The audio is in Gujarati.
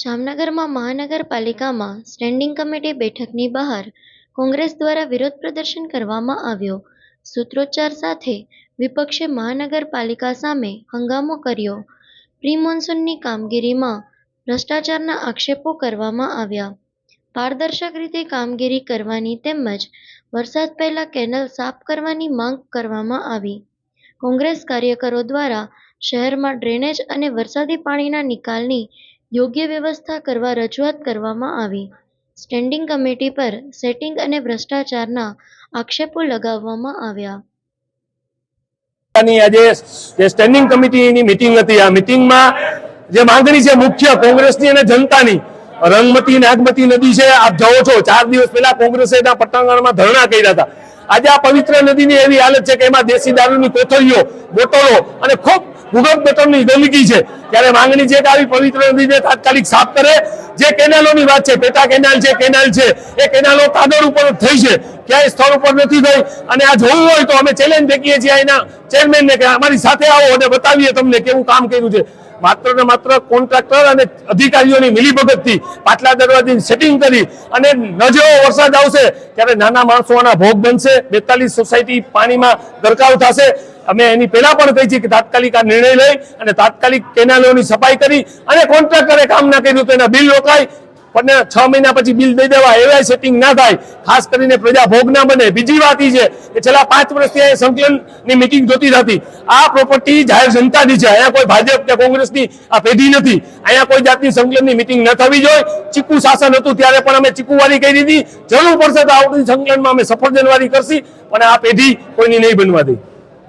જામનગરમાં મહાનગરપાલિકામાં સ્ટેન્ડિંગ કમિટી બેઠકની બહાર કોંગ્રેસ દ્વારા વિરોધ પ્રદર્શન કરવામાં આવ્યો। સૂત્રોચ્ચાર સાથે વિપક્ષે મહાનગરપાલિકા સામે હંગામો કર્યો। પ્રી મોન્સૂનની કામગીરીમાં ભ્રષ્ટાચારના આક્ષેપો કરવામાં આવ્યા। પારદર્શક રીતે કામગીરી કરવાની તેમજ વરસાદ પહેલા કેનાલ સાફ કરવાની માંગ કરવામાં આવી। કોંગ્રેસ કાર્યકરો દ્વારા શહેરમાં ડ્રેનેજ અને વરસાદી પાણીના નિકાલની યોગ્ય વ્યવસ્થા કરવા રજૂઆત કરવામાં આવી। સ્ટેન્ડિંગ કમિટી પર સેટિંગ અને ભ્રષ્ટાચારના આક્ષેપો લગાવવામાં આવ્યા। આજે સ્ટેન્ડિંગ કમિટીની મીટિંગ હતી। આ મીટિંગમાં જે માંગણી છે મુખ્ય કોંગ્રેસની અને જનતાની, રંગમતી નાગમતી નદી છે, આપ જાઓ છો 4 દિવસ પહેલા કોંગ્રેસે પટ્ટાંગણમાં ધરણા કર્યા હતા। આજે આ પવિત્ર નદીની એવી હાલત છે કે એમાં દેશી દારૂની કોથળીઓ, બોટલો અને ખૂબ ભૂગર્ભ ગટરની ગંદકી છે। ત્યારે માંગણી છે કે આવી પવિત્ર નદીને તાત્કાલિક સાફ કરે। જે કેનાલોની વાત છે, પેટા કેનાલ છે, એ કેનાલો કાગળ ઉપર થઈ છે, ક્યાંય સ્થળ ઉપર નથી થઈ। અને આ જોવું હોય તો અમે ચેલેન્જ ફેંકીએ છીએ એના ચેરમેનને કે અમારી સાથે આવો અને બતાવીએ તમને કેવું કામ કર્યું છે। માત્ર ને માત્ર કોન્ટ્રાક્ટર અને અધિકારીઓની મિલીભગતથી પાટલા દરવાજાની સેટિંગ કરી અને ન જેવો વરસાદ આવશે ત્યારે નાના માણસોના ભોગ બનશે। 42 સોસાયટી પાણીમાં ગરકાવ થશે। અમે એની પહેલા પણ કહી છે કે તાત્કાલિક આ નિર્ણય લઈ અને તાત્કાલિક કેનાલોની સફાઈ કરી અને કોન્ટ્રાક્ટરે કામ ના કર્યું તો એના બિલ રોકાય, પણ 6 મહિના પછી બિલ દઈ દેવા, એવા સેટિંગ ના થાય, ખાસ કરીને પ્રજા ભોગ ના બને। બીજી વાત એ છે કે છેલ્લા 5 વર્ષથી સંકલનની મીટિંગ જોતી હતી। આ પ્રોપર્ટી જાહેર જનતાની છે, અહીંયા કોઈ ભાજપ કે કોંગ્રેસની આ પેઢી નથી। અહીંયા કોઈ જાતની સંકલનની મીટિંગ ન થવી જોઈએ। ચીકુ શાસન હતું ત્યારે પણ અમે ચીકુવારી કરી હતી, જરૂર પડશે તો આવતી સંકલનમાં અમે સફરજનવારી કરશી, પણ આ પેઢી કોઈની નહીં બનવા દઈ।